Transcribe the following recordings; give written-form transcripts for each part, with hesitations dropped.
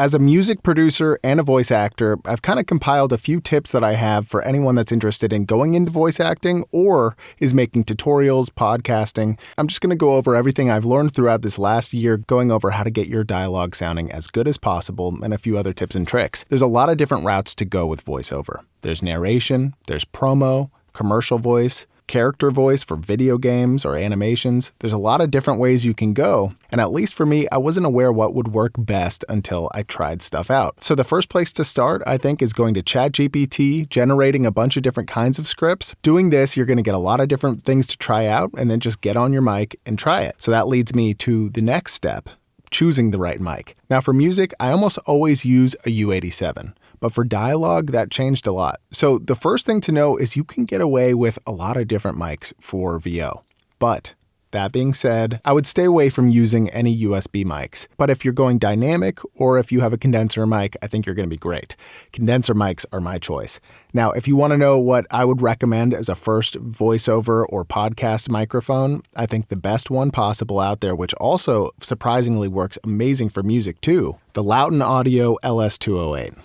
As a music producer and a voice actor, I've kind of compiled a few tips that I have for anyone that's interested in going into voice acting or is making tutorials, podcasting. I'm just going to go over everything I've learned throughout this last year, going over how to get your dialogue sounding as good as possible and a few other tips and tricks. There's a lot of different routes to go with voiceover. There's narration, there's promo, commercial voice, character voice for video games or animations. There's a lot of different ways you can go. And at least for me, I wasn't aware what would work best until I tried stuff out. So the first place to start, I think, is going to ChatGPT, generating a bunch of different kinds of scripts. Doing this, you're going to get a lot of different things to try out and then just get on your mic and try it. So that leads me to the next step, choosing the right mic. Now for music, I almost always use a U87. But for dialogue, that changed a lot. So the first thing to know is you can get away with a lot of different mics for VO. But that being said, I would stay away from using any USB mics. But if you're going dynamic or if you have a condenser mic, I think you're going to be great. Condenser mics are my choice. Now, if you want to know what I would recommend as a first voiceover or podcast microphone, I think the best one possible out there, which also surprisingly works amazing for music too, the Lauten Audio LS208.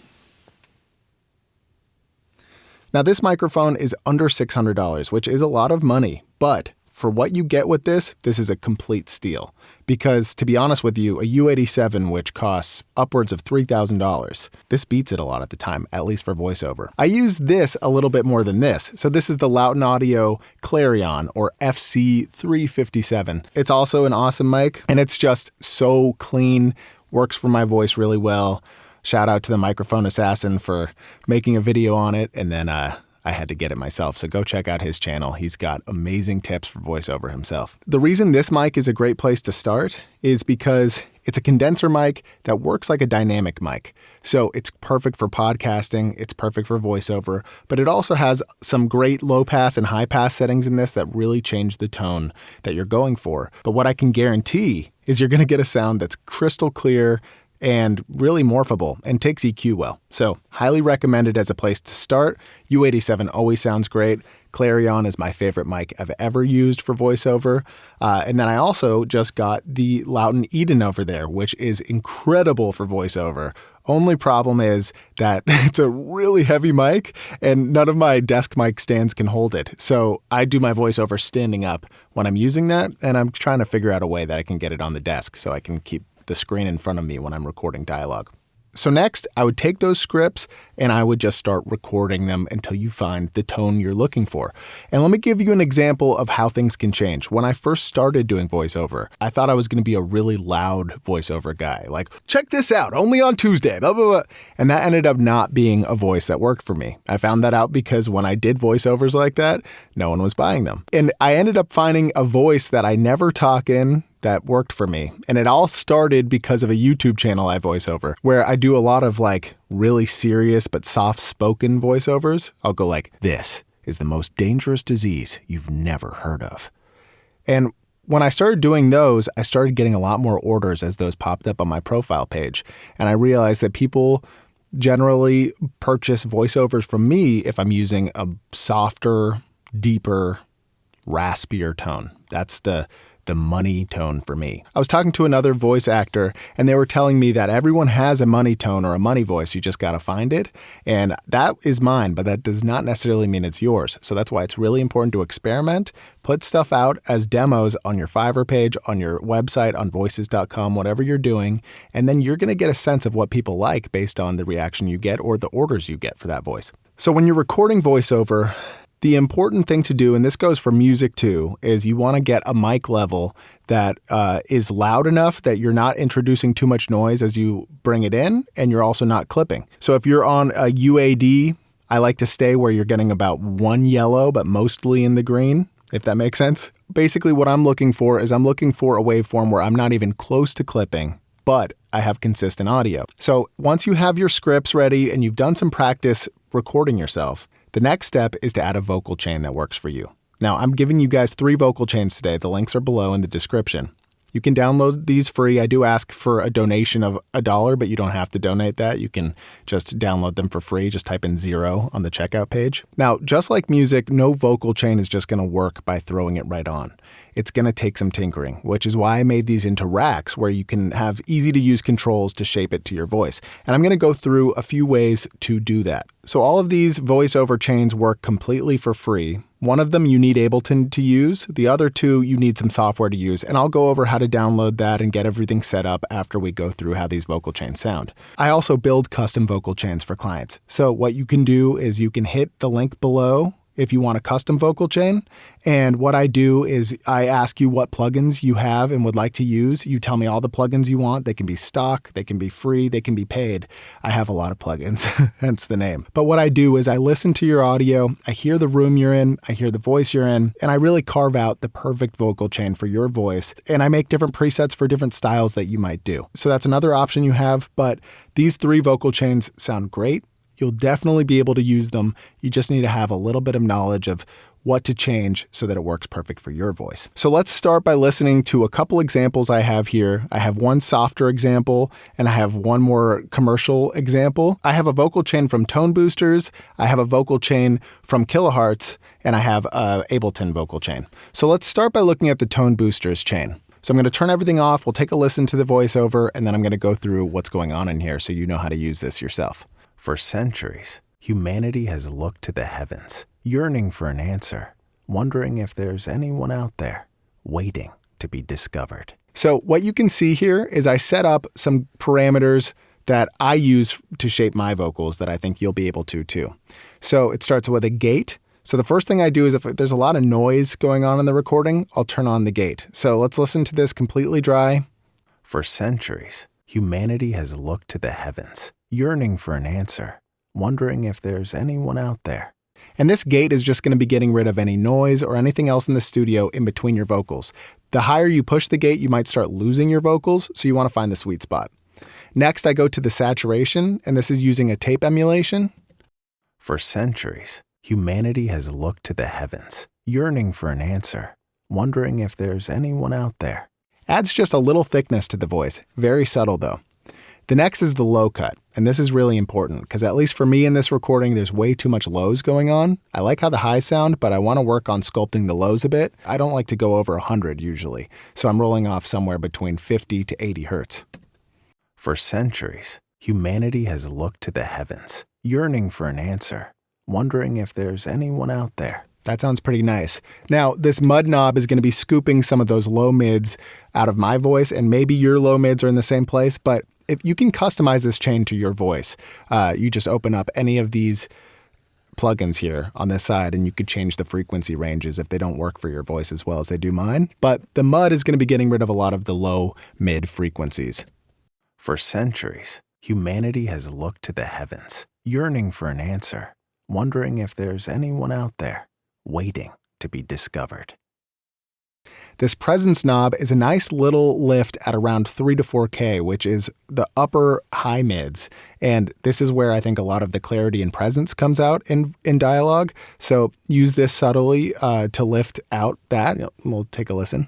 Now, this microphone is under $600, which is a lot of money, but for what you get with this is a complete steal. Because, to be honest with you, a U87, which costs upwards of $3,000, this beats it a lot at the time, at least for voiceover. I use this a little bit more than this. So this is the Lauten Audio Clarion, or FC357. It's also an awesome mic, and it's just so clean, works for my voice really well. Shout out to the Microphone Assassin for making a video on it, and then I had to get it myself, so go check out his channel. He's got amazing tips for voiceover himself. The reason this mic is a great place to start is because it's a condenser mic that works like a dynamic mic. So it's perfect for podcasting, it's perfect for voiceover, but it also has some great low pass and high pass settings in this that really change the tone that you're going for. But what I can guarantee is you're gonna get a sound that's crystal clear and really morphable and takes EQ well. So highly recommended as a place to start. U87 always sounds great. Clarion is my favorite mic I've ever used for voiceover. And then I also just got the Lauten Eden over there, which is incredible for voiceover. Only problem is that it's a really heavy mic and none of my desk mic stands can hold it. So I do my voiceover standing up when I'm using that, and I'm trying to figure out a way that I can get it on the desk so I can keep the screen in front of me when I'm recording dialogue. So next, I would take those scripts and I would just start recording them until you find the tone you're looking for. And let me give you an example of how things can change. When I first started doing voiceover, I thought I was going to be a really loud voiceover guy. Like, check this out, only on Tuesday, blah, blah, blah. And that ended up not being a voice that worked for me. I found that out because when I did voiceovers like that, no one was buying them. And I ended up finding a voice that I never talk in that worked for me. And it all started because of a YouTube channel I voice over, where I do a lot of like really serious but soft-spoken voiceovers. I'll go like, "This is the most dangerous disease you've never heard of." And when I started doing those, I started getting a lot more orders as those popped up on my profile page. And I realized that people generally purchase voiceovers from me if I'm using a softer, deeper, raspier tone. That's the money tone for me. I was talking to another voice actor and they were telling me that everyone has a money tone or a money voice. You just got to find it. And that is mine, but that does not necessarily mean it's yours. So that's why it's really important to experiment, put stuff out as demos on your Fiverr page, on your website, on voices.com, whatever you're doing. And then you're going to get a sense of what people like based on the reaction you get or the orders you get for that voice. So when you're recording voiceover, the important thing to do, and this goes for music too, is you want to get a mic level that is loud enough that you're not introducing too much noise as you bring it in, and you're also not clipping. So if you're on a UAD, I like to stay where you're getting about one yellow, but mostly in the green, if that makes sense. Basically what I'm looking for is I'm looking for a waveform where I'm not even close to clipping, but I have consistent audio. So once you have your scripts ready and you've done some practice recording yourself, the next step is to add a vocal chain that works for you. Now, I'm giving you guys 3 vocal chains today. The links are below in the description. You can download these free. I do ask for a donation of $1, but you don't have to donate that. You can just download them for free. Just type in 0 on the checkout page. Now, just like music, no vocal chain is just going to work by throwing it right on. it's going to take some tinkering, which is why I made these into racks where you can have easy to use controls to shape it to your voice. And I'm going to go through a few ways to do that. So all of these voiceover chains work completely for free. One of them you need Ableton to use. The other two you need some software to use. And I'll go over how to download that and get everything set up after we go through how these vocal chains sound. I also build custom vocal chains for clients. So what you can do is you can hit the link below if you want a custom vocal chain. And what I do is I ask you what plugins you have and would like to use. You tell me all the plugins you want. They can be stock, they can be free, they can be paid. I have a lot of plugins, hence the name. But what I do is I listen to your audio, I hear the room you're in, I hear the voice you're in, and I really carve out the perfect vocal chain for your voice. And I make different presets for different styles that you might do. So that's another option you have, but these 3 vocal chains sound great. You'll definitely be able to use them. You just need to have a little bit of knowledge of what to change so that it works perfect for your voice. So let's start by listening to a couple examples I have here. I have one softer example and I have one more commercial example. I have a vocal chain from Toneboosters, I have a vocal chain from Kilohearts, and I have a Ableton vocal chain. So let's start by looking at the Toneboosters chain. So I'm going to turn everything off, we'll take a listen to the voiceover, and then I'm going to go through what's going on in here so you know how to use this yourself. For centuries, humanity has looked to the heavens, yearning for an answer, wondering if there's anyone out there waiting to be discovered. So what you can see here is I set up some parameters that I use to shape my vocals that I think you'll be able to too. So it starts with a gate. So the first thing I do is if there's a lot of noise going on in the recording, I'll turn on the gate. So let's listen to this completely dry. For centuries, humanity has looked to the heavens, yearning for an answer, wondering if there's anyone out there. And this gate is just going to be getting rid of any noise or anything else in the studio in between your vocals. The higher you push the gate, you might start losing your vocals, so you want to find the sweet spot. Next, I go to the saturation, and this is using a tape emulation. For centuries, humanity has looked to the heavens, yearning for an answer, wondering if there's anyone out there. Adds just a little thickness to the voice, very subtle though. The next is the low cut, and this is really important because at least for me in this recording, there's way too much lows going on. I like how the highs sound, but I want to work on sculpting the lows a bit. I don't like to go over 100 usually, so I'm rolling off somewhere between 50 to 80 hertz. For centuries, humanity has looked to the heavens, yearning for an answer, wondering if there's anyone out there. That sounds pretty nice. Now, this mud knob is going to be scooping some of those low mids out of my voice, and maybe your low mids are in the same place, but if you can customize this chain to your voice, you just open up any of these plugins here on this side and you could change the frequency ranges if they don't work for your voice as well as they do mine. But the mud is going to be getting rid of a lot of the low mid frequencies. For centuries, humanity has looked to the heavens, yearning for an answer, wondering if there's anyone out there waiting to be discovered. This presence knob is a nice little lift at around 3 to 4K, which is the upper high mids. And this is where I think a lot of the clarity and presence comes out in dialogue. So use this subtly to lift out that. We'll take a listen.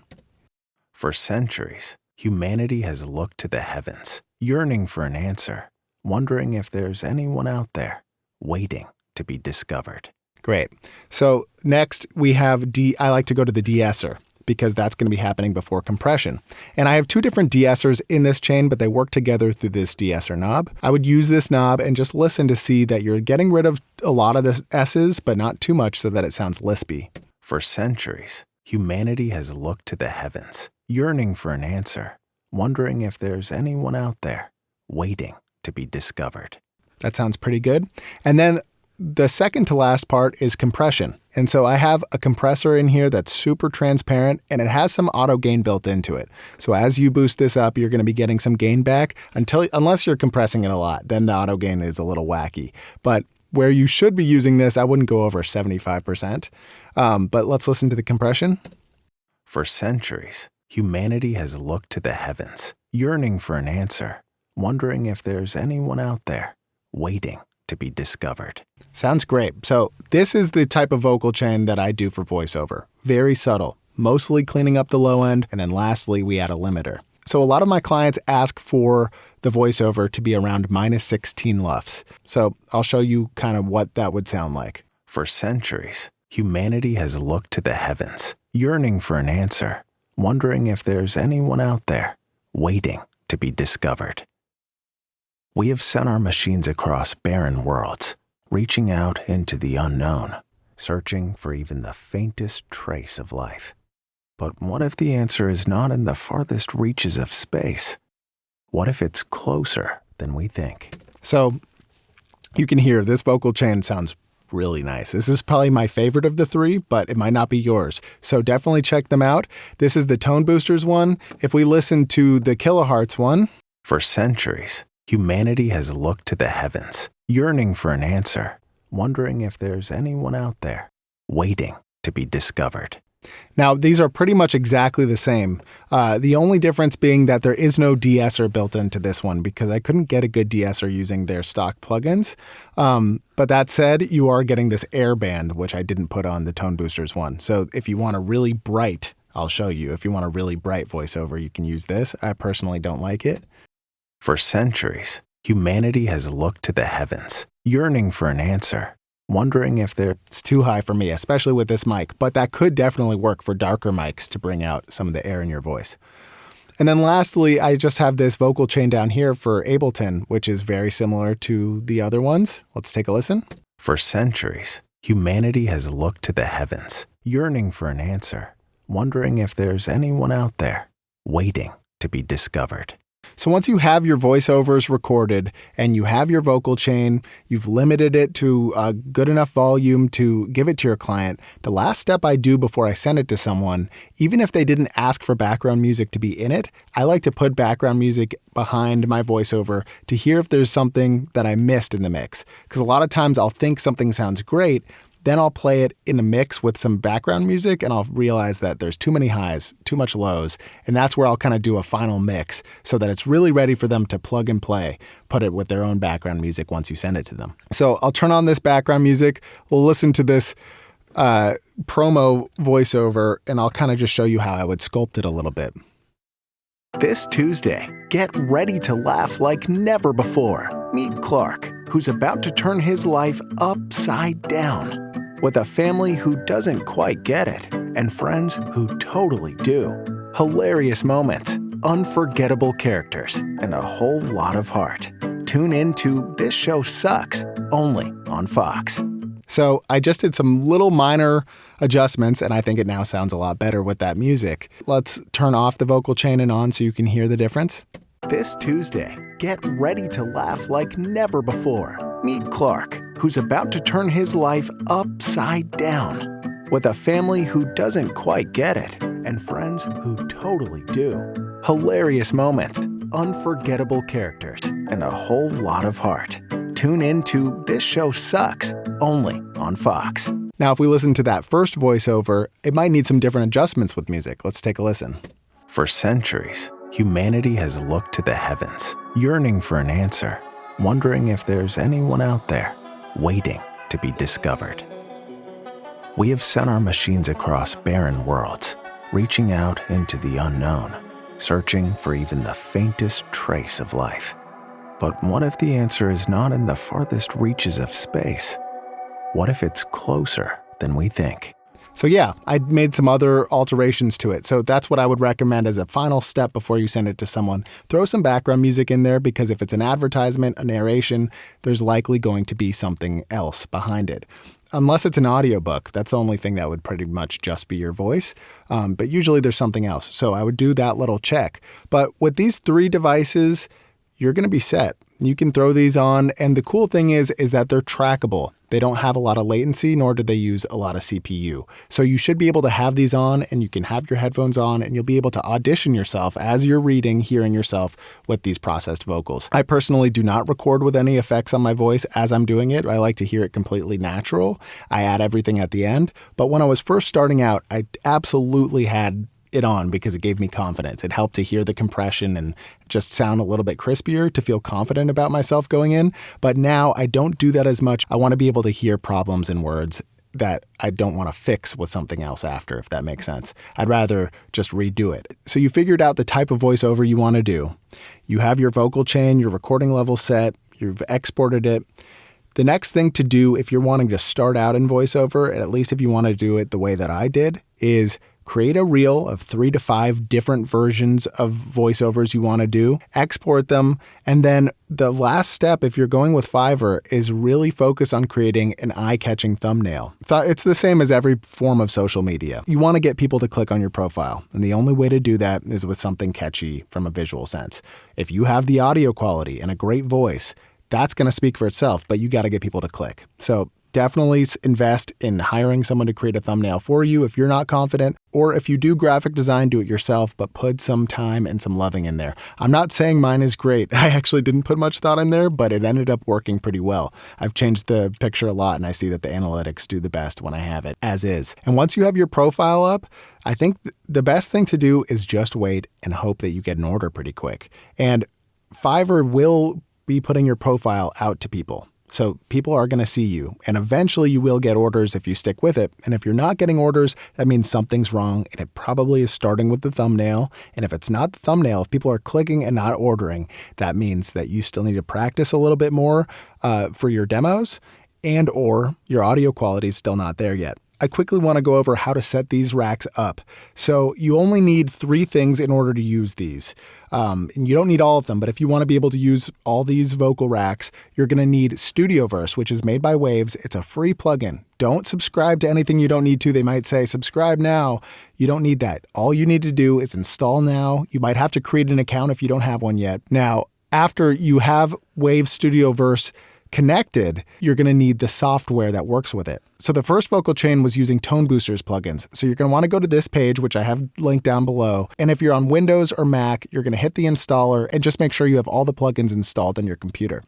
For centuries, humanity has looked to the heavens, yearning for an answer, wondering if there's anyone out there waiting to be discovered. Great. So next we have I like to go to the de-esser, because that's going to be happening before compression. And I have 2 different de-essers in this chain, but they work together through this de-esser knob. I would use this knob and just listen to see that you're getting rid of a lot of the S's, but not too much so that it sounds lispy. For centuries, humanity has looked to the heavens, yearning for an answer, wondering if there's anyone out there waiting to be discovered. That sounds pretty good. And then the second to last part is compression. And so I have a compressor in here that's super transparent and it has some auto gain built into it. So as you boost this up, you're going to be getting some gain back unless you're compressing it a lot, then the auto gain is a little wacky. But where you should be using this, I wouldn't go over 75%. But let's listen to the compression. For centuries, humanity has looked to the heavens, yearning for an answer, wondering if there's anyone out there waiting to be discovered. Sounds great. So this is the type of vocal chain that I do for voiceover. Very subtle, mostly cleaning up the low end, and then lastly, we add a limiter. So a lot of my clients ask for the voiceover to be around -16 LUFS. So I'll show you kind of what that would sound like. For centuries, humanity has looked to the heavens, yearning for an answer, wondering if there's anyone out there waiting to be discovered. We have sent our machines across barren worlds, reaching out into the unknown, searching for even the faintest trace of life. But what if the answer is not in the farthest reaches of space? What if it's closer than we think? So you can hear this vocal chain sounds really nice. This is probably my favorite of the three, but it might not be yours. So definitely check them out. This is the Toneboosters one. If we listen to the Kilohearts one. For centuries, humanity has looked to the heavens, yearning for an answer, wondering if there's anyone out there waiting to be discovered. Now, these are pretty much exactly the same. The only difference being that there is no de-esser built into this one because I couldn't get a good de-esser using their stock plugins. But that said, you are getting this air band, which I didn't put on the Toneboosters one. So if you want a really bright, I'll show you. If you want a really bright voiceover, you can use this. I personally don't like it. For centuries, humanity has looked to the heavens, yearning for an answer, wondering if it's too high for me, especially with this mic, but that could definitely work for darker mics to bring out some of the air in your voice. And then lastly, I just have this vocal chain down here for Ableton, which is very similar to the other ones. Let's take a listen. For centuries, humanity has looked to the heavens, yearning for an answer, wondering if there's anyone out there waiting to be discovered. So once you have your voiceovers recorded and you have your vocal chain, you've limited it to a good enough volume to give it to your client, the last step I do before I send it to someone, even if they didn't ask for background music to be in it, I like to put background music behind my voiceover to hear if there's something that I missed in the mix. Because a lot of times I'll think something sounds great, then I'll play it in a mix with some background music and I'll realize that there's too many highs, too much lows, and that's where I'll kind of do a final mix so that it's really ready for them to plug and play, put it with their own background music once you send it to them. So I'll turn on this background music, we'll listen to this promo voiceover, and I'll kind of just show you how I would sculpt it a little bit. This Tuesday, get ready to laugh like never before. Meet Clark, who's about to turn his life upside down. With a family who doesn't quite get it, and friends who totally do. Hilarious moments, unforgettable characters, and a whole lot of heart. Tune in to This Show Sucks, only on Fox. So I just did some little minor adjustments, and I think it now sounds a lot better with that music. Let's turn off the vocal chain and on so you can hear the difference. This Tuesday, get ready to laugh like never before. Meet Clark, who's about to turn his life upside down. With a family who doesn't quite get it, and friends who totally do. Hilarious moments, unforgettable characters, and a whole lot of heart. Tune in to This Show Sucks, only on Fox. Now, if we listen to that first voiceover, it might need some different adjustments with music. Let's take a listen. For centuries, humanity has looked to the heavens, yearning for an answer, wondering if there's anyone out there waiting to be discovered. We have sent our machines across barren worlds, reaching out into the unknown, searching for even the faintest trace of life. But what if the answer is not in the farthest reaches of space? What if it's closer than we think? So yeah, I made some other alterations to it. So that's what I would recommend as a final step before you send it to someone. Throw some background music in there because if it's an advertisement, a narration, there's likely going to be something else behind it. Unless it's an audiobook, that's the only thing that would pretty much just be your voice. But usually there's something else. So I would do that little check. But with these three devices, you're going to be set. You can throw these on, and the cool thing is that they're trackable. They don't have a lot of latency, nor do they use a lot of CPU. So you should be able to have these on, and you can have your headphones on, and you'll be able to audition yourself as you're reading, hearing yourself with these processed vocals. I personally do not record with any effects on my voice as I'm doing it. I like to hear it completely natural. I add everything at the end. But when I was first starting out, I absolutely had it on because it gave me confidence. It helped to hear the compression and just sound a little bit crispier to feel confident about myself going in. But now I don't do that as much. I want to be able to hear problems in words that I don't want to fix with something else after, if that makes sense. I'd rather just redo it. So you figured out the type of voiceover you want to do. You have your vocal chain, your recording level set, you've exported it. The next thing to do if you're wanting to start out in voiceover, at least if you want to do it the way that I did, is create a reel of 3 to 5 different versions of voiceovers you want to do, export them, and then the last step, if you're going with Fiverr, is really focus on creating an eye-catching thumbnail. It's the same as every form of social media. You want to get people to click on your profile, and the only way to do that is with something catchy from a visual sense. If you have the audio quality and a great voice, that's going to speak for itself, but you got to get people to click. So definitely invest in hiring someone to create a thumbnail for you if you're not confident, or if you do graphic design, do it yourself, but put some time and some loving in there. I'm not saying mine is great. I actually didn't put much thought in there, but it ended up working pretty well. I've changed the picture a lot, and I see that the analytics do the best when I have it as is. And once you have your profile up, I think the best thing to do is just wait and hope that you get an order pretty quick. And Fiverr will be putting your profile out to people. So people are going to see you, and eventually you will get orders if you stick with it. And if you're not getting orders, that means something's wrong, and it probably is starting with the thumbnail. And if it's not the thumbnail, if people are clicking and not ordering, that means that you still need to practice a little bit more for your demos, and or your audio quality is still not there yet. I quickly want to go over how to set these racks up. So you only need 3 things in order to use these. And you don't need all of them, but if you want to be able to use all these vocal racks, you're going to need Studioverse, which is made by Waves. It's a free plugin. Don't subscribe to anything you don't need to. They might say, subscribe now. You don't need that. All you need to do is install now. You might have to create an account if you don't have one yet. Now, after you have Waves Studioverse connected, you're going to need the software that works with it. So the first vocal chain was using Toneboosters plugins. So you're going to want to go to this page, which I have linked down below. And if you're on Windows or Mac, you're going to hit the installer and just make sure you have all the plugins installed on your computer.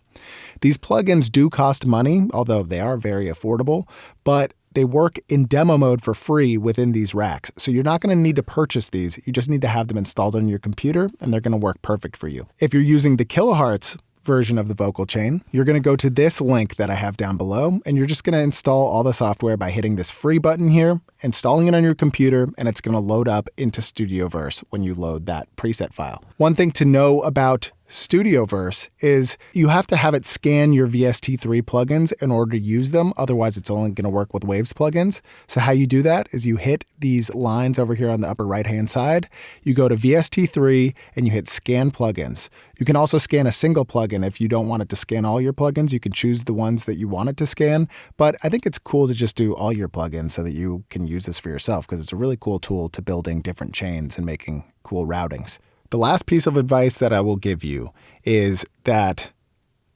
These plugins do cost money, although they are very affordable, but they work in demo mode for free within these racks. So you're not going to need to purchase these. You just need to have them installed on your computer, and they're going to work perfect for you. If you're using the Kilohearts version of the vocal chain, you're going to go to this link that I have down below, and you're just going to install all the software by hitting this free button here, installing it on your computer, and it's going to load up into Studioverse when you load that preset file. One thing to know about Studioverse is you have to have it scan your VST3 plugins in order to use them. Otherwise, it's only going to work with Waves plugins. So how you do that is you hit these lines over here on the upper right-hand side. You go to VST3 and you hit scan plugins. You can also scan a single plugin. If you don't want it to scan all your plugins, you can choose the ones that you want it to scan. But I think it's cool to just do all your plugins so that you can use this for yourself, because it's a really cool tool to building different chains and making cool routings. The last piece of advice that I will give you is that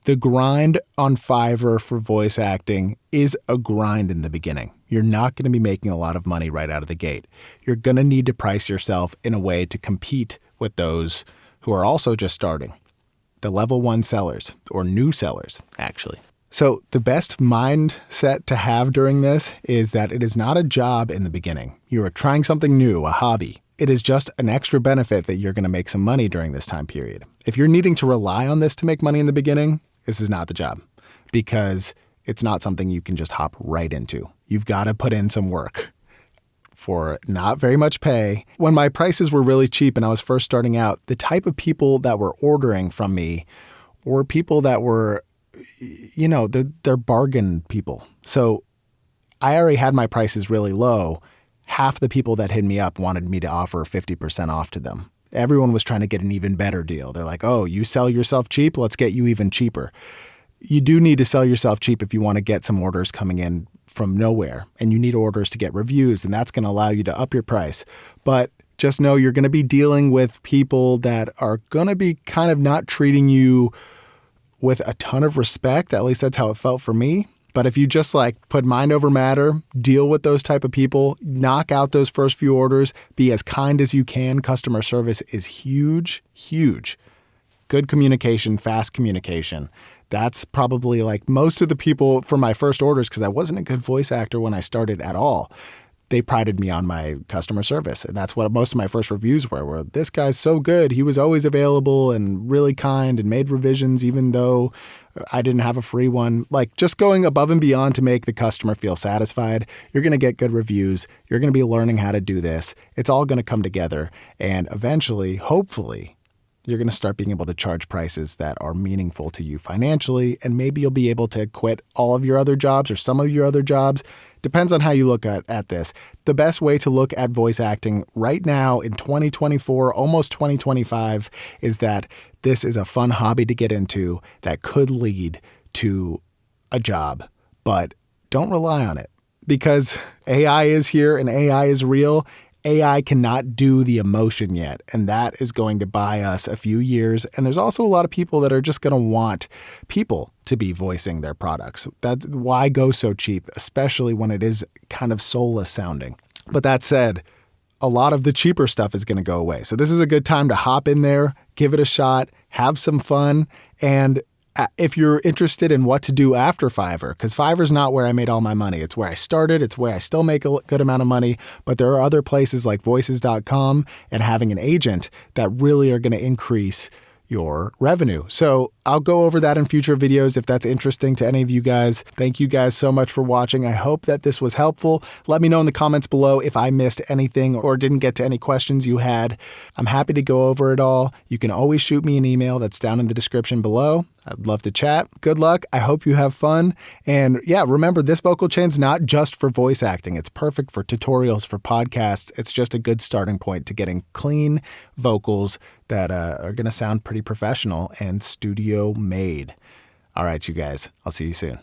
the grind on Fiverr for voice acting is a grind in the beginning. You're not going to be making a lot of money right out of the gate. You're going to need to price yourself in a way to compete with those who are also just starting, the level 1 sellers, or new sellers, actually. So the best mindset to have during this is that it is not a job in the beginning. You are trying something new, a hobby. It is just an extra benefit that you're going to make some money during this time period. If you're needing to rely on this to make money in the beginning, this is not the job, because it's not something you can just hop right into. You've got to put in some work for not very much pay. When my prices were really cheap and I was first starting out, the type of people that were ordering from me were people that were, they're bargain people. So I already had my prices really low. Half the people that hit me up wanted me to offer 50% off to them. Everyone was trying to get an even better deal. They're like, oh, you sell yourself cheap? Let's get you even cheaper. You do need to sell yourself cheap if you want to get some orders coming in from nowhere. And you need orders to get reviews, and that's going to allow you to up your price. But just know you're going to be dealing with people that are going to be kind of not treating you with a ton of respect. At least that's how it felt for me. But if you just put mind over matter, deal with those type of people, knock out those first few orders, be as kind as you can. Customer service is huge, huge. Good communication, fast communication. That's probably most of the people for my first orders, because I wasn't a good voice actor when I started at all. They prided me on my customer service. And that's what most of my first reviews were this guy's so good. He was always available and really kind and made revisions even though I didn't have a free one. Just going above and beyond to make the customer feel satisfied. You're going to get good reviews. You're going to be learning how to do this. It's all going to come together. And eventually, hopefully, you're going to start being able to charge prices that are meaningful to you financially, and maybe you'll be able to quit all of your other jobs or some of your other jobs. Depends on how you look at this. The best way to look at voice acting right now in 2024, almost 2025, is that this is a fun hobby to get into that could lead to a job, but don't rely on it because AI is here and AI is real. AI cannot do the emotion yet, and that is going to buy us a few years. And there's also a lot of people that are just going to want people to be voicing their products. That's why go so cheap, especially when it is kind of soulless sounding. But that said, a lot of the cheaper stuff is going to go away. So this is a good time to hop in there, give it a shot, have some fun, and if you're interested in what to do after Fiverr, because Fiverr's not where I made all my money. It's where I started. It's where I still make a good amount of money. But there are other places like voices.com and having an agent that really are going to increase your revenue. So I'll go over that in future videos if that's interesting to any of you guys. Thank you guys so much for watching. I hope that this was helpful. Let me know in the comments below if I missed anything or didn't get to any questions you had. I'm happy to go over it all. You can always shoot me an email that's down in the description below. I'd love to chat. Good luck. I hope you have fun. And yeah, remember, this vocal chain's not just for voice acting. It's perfect for tutorials, for podcasts. It's just a good starting point to getting clean vocals that are going to sound pretty professional and studio made. All right, you guys. I'll see you soon.